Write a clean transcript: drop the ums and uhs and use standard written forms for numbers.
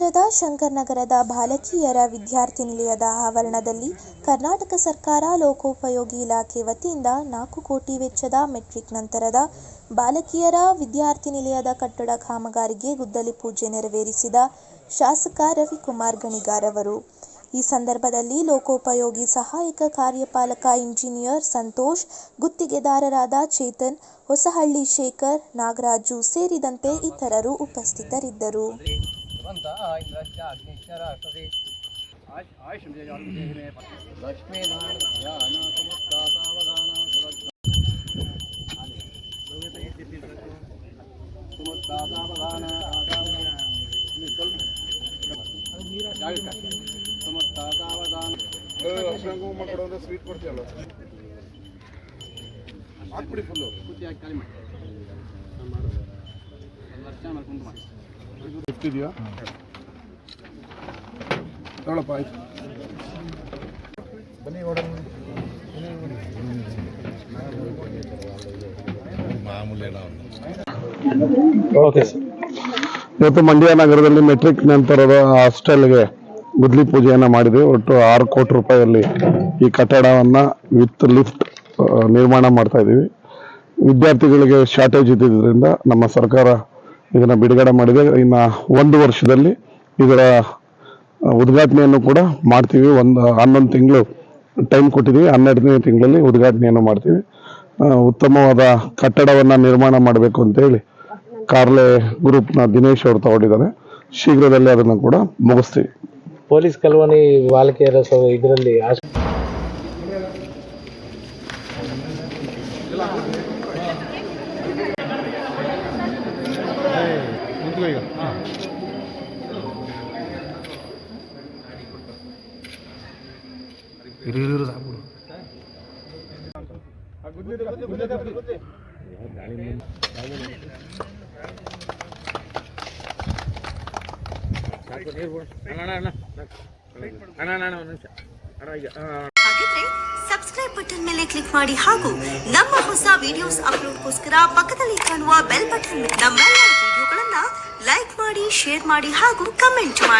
ನಗರದ ಶಂಕರನಗರದ ಬಾಲಕಿಯರ ವಿದ್ಯಾರ್ಥಿ ನಿಲಯದ ಆವರಣದಲ್ಲಿ ಕರ್ನಾಟಕ ಸರ್ಕಾರ ಲೋಕೋಪಯೋಗಿ ಇಲಾಖೆ ವತಿಯಿಂದ 4 ಕೋಟಿ ವೆಚ್ಚದ ಮೆಟ್ರಿಕ್ ನಂತರದ ಬಾಲಕಿಯರ ವಿದ್ಯಾರ್ಥಿ ನಿಲಯದ ಕಟ್ಟಡ ಕಾಮಗಾರಿಗೆ ಗುದ್ದಲಿ ಪೂಜೆ ನೆರವೇರಿಸಿದ ಶಾಸಕ ರವಿಕುಮಾರ್ ಗಣಿಗಾರ್ ಅವರು. ಈ ಸಂದರ್ಭದಲ್ಲಿ ಲೋಕೋಪಯೋಗಿ ಸಹಾಯಕ ಕಾರ್ಯಪಾಲಕ ಇಂಜಿನಿಯರ್ ಸಂತೋಷ್, ಗುತ್ತಿಗೆದಾರರಾದ ಚೇತನ್, ಹೊಸಹಳ್ಳಿ ಶೇಖರ್, ನಾಗರಾಜು ಸೇರಿದಂತೆ ಇತರರು ಉಪಸ್ಥಿತರಿದ್ದರು. ಸ್ವೀಟ್ ಕೊಡ್ತೀಯಲ್ಲ ಹಾಕ್ಬಿಡಿ ಫುಲ್ಲು ಖಾಲಿ ಮಾಡಿ ಇದೆಯಾ ತಗೊಳಪ್ಪ ಆಯ್ತು ಬನ್ನಿ ಓಕೆ ಸರ್. ಇವತ್ತು ಮಂಡ್ಯ ನಗರದಲ್ಲಿ ಮೆಟ್ರಿಕ್ ನಂತರದ ಹಾಸ್ಟೆಲ್ಗೆ ಗುದ್ದಲಿ ಪೂಜೆಯನ್ನು ಮಾಡಿದ್ವಿ. ಒಟ್ಟು 6 ಕೋಟಿ ರೂಪಾಯಿಯಲ್ಲಿ ಈ ಕಟ್ಟಡವನ್ನ ವಿತ್ ಲಿಫ್ಟ್ ನಿರ್ಮಾಣ ಮಾಡ್ತಾ ಇದ್ದೀವಿ. ವಿದ್ಯಾರ್ಥಿಗಳಿಗೆ ಶಾರ್ಟೇಜ್ ಇದ್ದಿದ್ದರಿಂದ ನಮ್ಮ ಸರ್ಕಾರ ಇದನ್ನ ಬಿಡುಗಡೆ ಮಾಡಿದೆ. ಇನ್ನು 1 ವರ್ಷದಲ್ಲಿ ಇದರ ಉದ್ಘಾಟನೆಯನ್ನು ಕೂಡ ಮಾಡ್ತೀವಿ. 11 ತಿಂಗಳು ಟೈಮ್ ಕೊಟ್ಟಿದ್ದೀವಿ. 12ನೇ ತಿಂಗಳಲ್ಲಿ ಉದ್ಘಾಟನೆಯನ್ನು ಮಾಡ್ತೀವಿ. ಉತ್ತಮವಾದ ಕಟ್ಟಡವನ್ನ ನಿರ್ಮಾಣ ಮಾಡಬೇಕು ಅಂತೇಳಿ ಕಾರ್ಲೆ ಗ್ರೂಪ್ನ ದಿನೇಶ್ ಅವರು ತಗೊಂಡಿದ್ದಾರೆ. ಶೀಘ್ರದಲ್ಲೇ ಅದನ್ನು ಕೂಡ ಮುಗಿಸ್ತೀವಿ. ಪೊಲೀಸ್ ಕಾಲೋನಿ ಬಾಲಕಿಯರ ಇದರಲ್ಲಿ ಹಾಗಿದ್ರೆ ಸಬ್ಸ್ಕ್ರೈಬ್ ಬಟನ್ ಮೇಲೆ ಕ್ಲಿಕ್ ಮಾಡಿ ಹಾಗೂ ನಮ್ಮ ಹೊಸ ವಿಡಿಯೋಸ್ ಅಪ್ಲೋಡ್ಗೋಸ್ಕರ ಪಕ್ಕದಲ್ಲಿ ಕಾಣುವ ಬೆಲ್ ಬಟನ್ ನಮ್ಮೆಲ್ಲ ವಿಡಿಯೋಗಳನ್ನ ಲೈಕ್ ಮಾಡಿ, ಶೇರ್ ಮಾಡಿ ಹಾಗೂ ಕಮೆಂಟ್ ಮಾಡಿ.